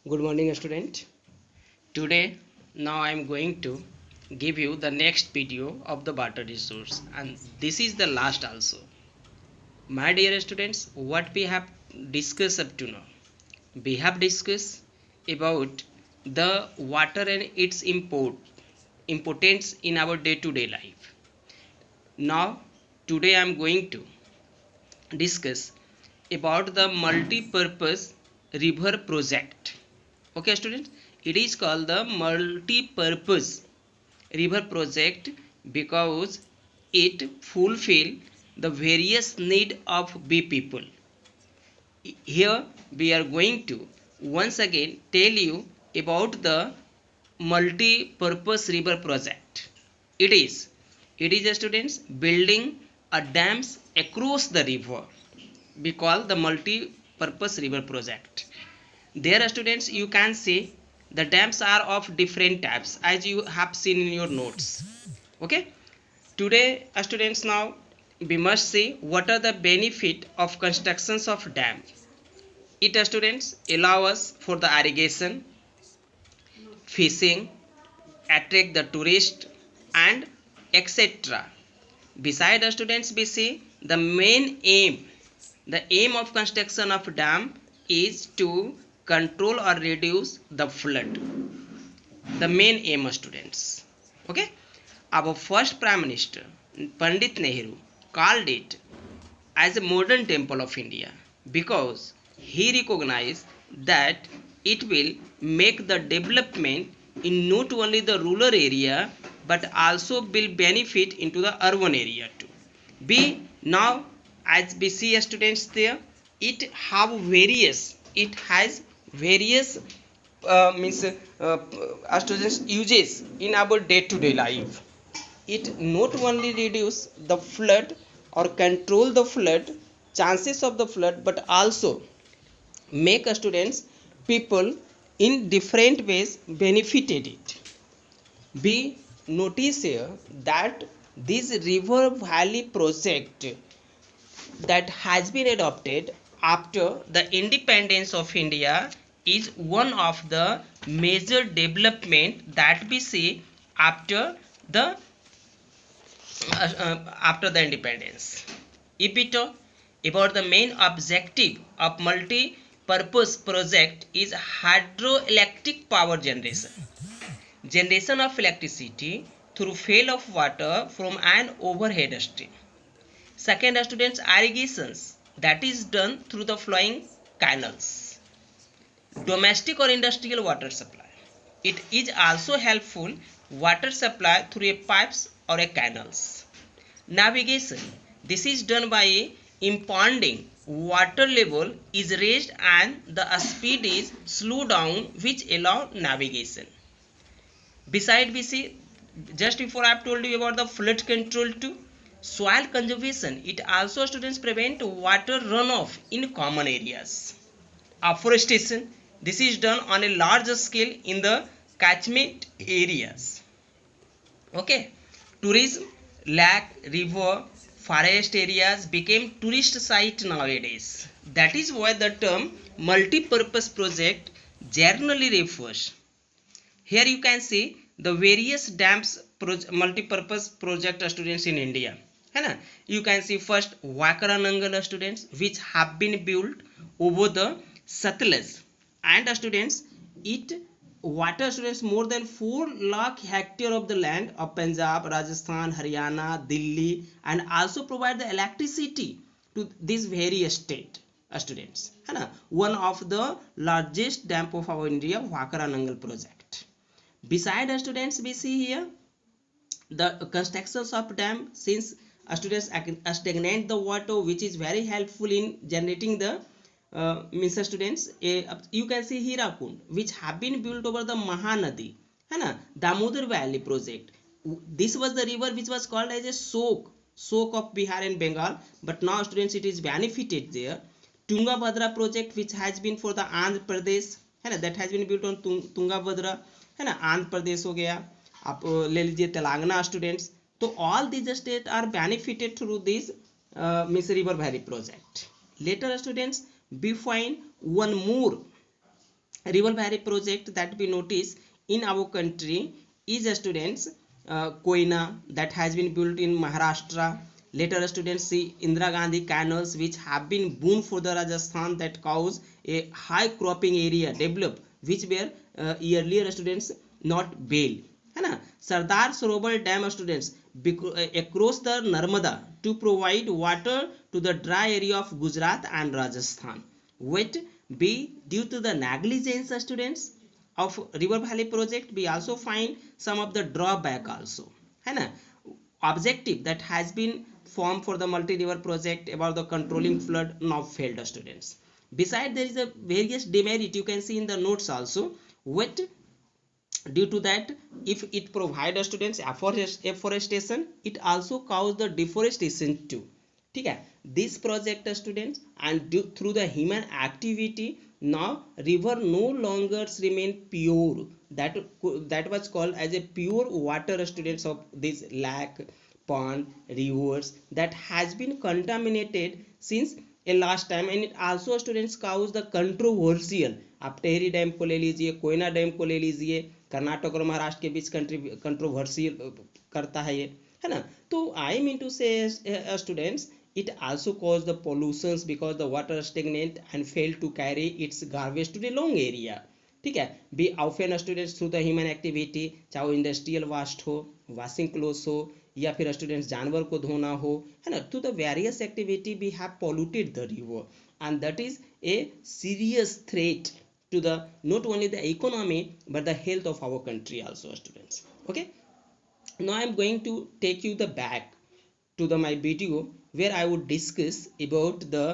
Good morning, student. Today, now I am going to give you the next video of the water resource, and this is the last also. My dear students, what we have discussed up to now? We have discussed about the water and its importance in our day-to-day life. Now, today I am going to discuss about the multi-purpose river project. Okay, students, it is called the multi-purpose river project because it fulfill the various need of bee people. Here we are going to once again tell you about the multi-purpose river project. It is students building a dams across the river. We call the multi-purpose river project. There students, you can see the dams are of different types as you have seen in your notes. Okay, today students, now we must see what are the benefit of constructions of dam. It students allow us for the irrigation, fishing, attract the tourist and etc. Beside students, we see the main aim. The aim of construction of dam is to control or reduce the flood. The main aim, students. Okay, our first Prime Minister Pandit Nehru called it as a modern temple of India because he recognized that it will make the development in not only the rural area but also will benefit into the urban area too. B, now as we see students there, it has various means students uses in our day-to-day life. It not only reduce the flood or control the flood chances of the flood but also make students people in different ways benefited it. We notice here that this river valley project that has been adopted after the independence of India is one of the major development that we see after the independence. If we talk about the main objective of multi-purpose project is hydroelectric power generation of electricity through fall of water from an overhead stream. Second, students, irrigations that is done through the flowing canals. Domestic or industrial water supply. It is also helpful water supply through a pipes or a canals. Navigation. This is done by impounding water level is raised and the speed is slowed down which allow navigation. Beside we see, just before I have told you about the flood control too. Soil conservation, it also students prevent water runoff in common areas. Afforestation, this is done on a large scale in the catchment areas. Okay, tourism, lake, river, forest areas became tourist site nowadays. That is why the term multi-purpose project generally refers. Here you can see the various dams multi-purpose project students in India. You can see first Wakaranangal students which have been built over the Satluj, and students it water students more than 4 lakh hectare of the land of Punjab, Rajasthan, Haryana, Delhi, and also provide the electricity to these various state students. One of the largest dam of our India, Wakaranangal project. Beside students, we see here the constructions of dam since students stagnate the water which is very helpful in generating the means students you can see Hirakund which have been built over the Mahanadi, Damodar Valley project. This was the river which was called as a soak of Bihar and Bengal, but now students it is benefited there. Tungabhadra project which has been for the Andhra Pradesh, that has been built on Tungabhadra, Andhra Pradesh हो गया, आप ले लीजिए Telangana students. तो all these states are benefited through this Miss River Valley project. Later students we find one more river valley project that we notice in our country is students Koina that has been built in Maharashtra. Later students see Indira Gandhi canals which have been boon for the Rajasthan that cause a high cropping area develop which were earlier students not built है ना. Sardar Sarovar dam students across the Narmada to provide water to the dry area of Gujarat and Rajasthan. Wait, be due to the negligence students of river valley project, we also find some of the drawback also है ना. Objective that has been formed for the multi river project about the controlling flood now failed students. Besides, there is a various demerit you can see in the notes also. What due to that, if it provide students afforestation, it also cause the deforestation too. ठीक है. This project students and through the human activity now river no longer remain pure, that was called as a pure water students of this lake, pond, rivers that has been contaminated since a last time, and it also students cause the controversial. आप Tehri dam को ले लीजिए, Koyna dam को ले लीजिए, कर्नाटक और महाराष्ट्र के बीच controversial करता है ये है ना. तो आई मीन टू से students it also cause the pollutions because the water stagnant and fail to carry its garbage to the long area. ठीक है. Be often students through the human activity, चाहे वो इंडस्ट्रियल वास्ट हो, washing clothes हो, या फिर students जानवर को धोना हो है ना. Through the various activity we have polluted the river and that is a serious threat to the not only the economy but the health of our country also students. Okay, now I am going to take you the back to the my video where I would discuss about the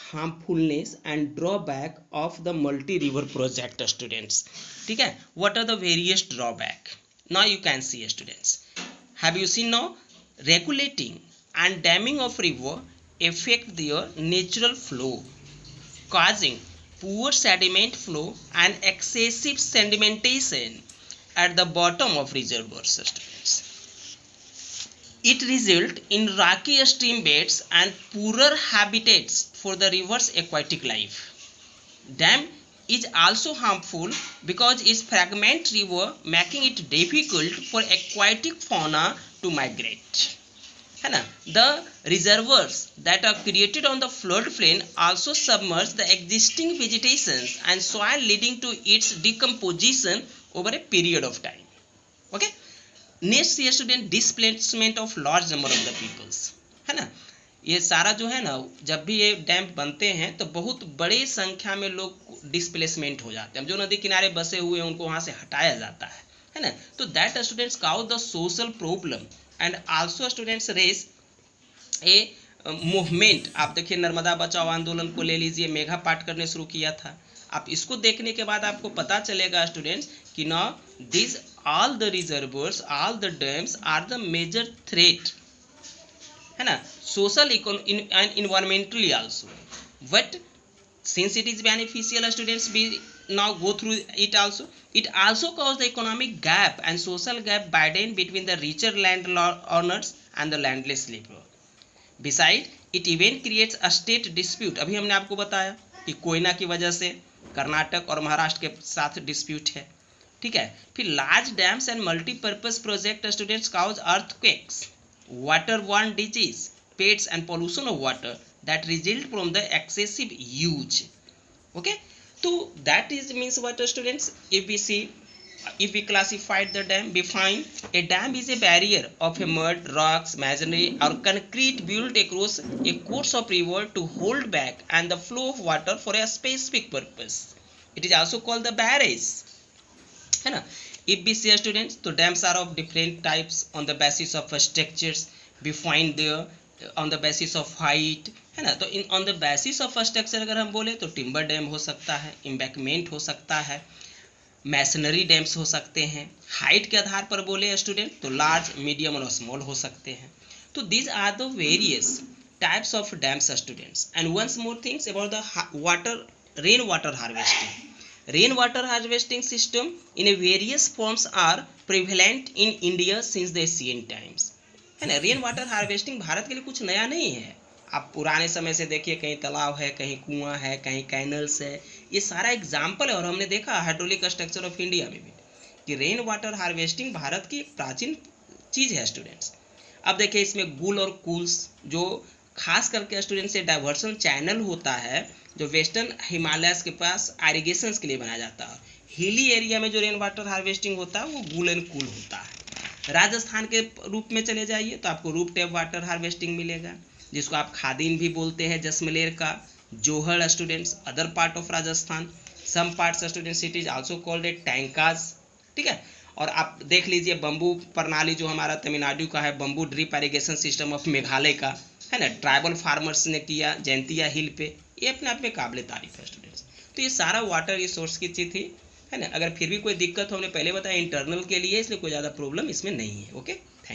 harmfulness and drawback of the multi river project students. ठीक है. What are the various drawback? Now you can see students, have you seen now regulating and damming of river affect their natural flow, causing poor sediment flow and excessive sedimentation at the bottom of reservoirs students. It results in rocky stream beds and poorer habitats for the river's aquatic life. Dam is also harmful because it fragments river, making it difficult for aquatic fauna to migrate. है ना. The reservoirs that are created on the floodplain also submerge the existing vegetations and soil, leading to its decomposition over a period of time. Okay. Next year student, displacement of large number of the peoples है ना. ये सारा जो है ना, जब भी ये डैम बनते हैं तो बहुत बड़े संख्या में लोग डिस्प्लेसमेंट हो जाते हैं. जो नदी किनारे बसे हुए हैं उनको वहां से हटाया जाता है ना. तो that students cause the social problem and also students raise a movement. आप देखिए नर्मदा बचाओ आंदोलन को ले लीजिए, मेगा पाठ करने शुरू किया था. आप इसको देखने के बाद आपको पता चलेगा स्टूडेंट्स कि now this all the reservoirs, all the dams are the major threat है ना, social and environmentally also. But since it is beneficial students, we now go through it also. It also causes the economic gap and social gap widen between the richer land owners and the landless labor. Besides, it even creates a state dispute. अभी हमने आपको बताया कि कोयना की वजह से कर्नाटक और महाराष्ट्र के साथ डिस्प्यूट है. ठीक है. फिर large dams and multipurpose project students cause earthquakes, waterborne disease, pests and pollution of water that result from the excessive use. Okay, so that is means what students, if we see, if we classified the dam, we find a dam is a barrier of a mud, rocks, masonry or concrete built across a course of river to hold back and the flow of water for a specific purpose. It is also called the barrage है ना. If we see students, तो dams are of different types on the basis of structures. We find there on the basis of height है ना. तो इन on the basis of structure अगर हम बोले तो टिम्बर डैम हो सकता है, एम्बैंकमेंट हो सकता है, मैसनरी डैम्स हो सकते हैं. हाइट के आधार पर बोले स्टूडेंट तो लार्ज, मीडियम और स्मॉल हो सकते हैं. तो these are the various types of dams students. And once more things about the rainwater harvesting. Rainwater harvesting system in a various forms are prevalent in India since the ancient times है ना. Rain water harvesting Bharat के लिए कुछ नया नहीं है. आप पुराने समय से देखिए, कहीं तालाब है, कहीं कुआं है, कहीं कैनल्स है, ये सारा एग्जाम्पल है। और हमने देखा हाइड्रोलिक स्ट्रक्चर ऑफ इंडिया में भी कि रेन वाटर हार्वेस्टिंग भारत की एक प्राचीन चीज़ है स्टूडेंट्स। अब देखिए इसमें गुल और कूल्स, जो खास करके स्टूडेंट्स से डाइवर्सन चैनल होता है जो वेस्टर्न हिमालयस के पास इरिगेशन के लिए बनाया जाता है। हिली एरिया में जो रेन वाटर हार्वेस्टिंग होता है वो गुल एंड कूल होता है। राजस्थान के रूप में चले जाइए तो आपको रूप टैप वाटर हार्वेस्टिंग मिलेगा, जिसको आप खादीन भी बोलते हैं, जसमलेर का जोहड़ students, other part of Rajasthan, some parts students it is also called a टैंकाज, ठीक है। और आप देख लीजिए बम्बू प्रणाली जो हमारा तमिलनाडु का है, bamboo drip irrigation system of Meghalaya का है ना, ट्राइबल फार्मर्स ने किया जयंतिया हिल पे, ये अपने आप में काबिल तारीफ है स्टूडेंट्स। तो ये सारा वाटर रिसोर्स की चीज़ थी, है ना। अगर फिर भी कोई दिक्कत हो, हमने पहले बताया इंटरनल के लिए, इसलिए कोई ज़्यादा प्रॉब्लम इसमें नहीं है। ओके।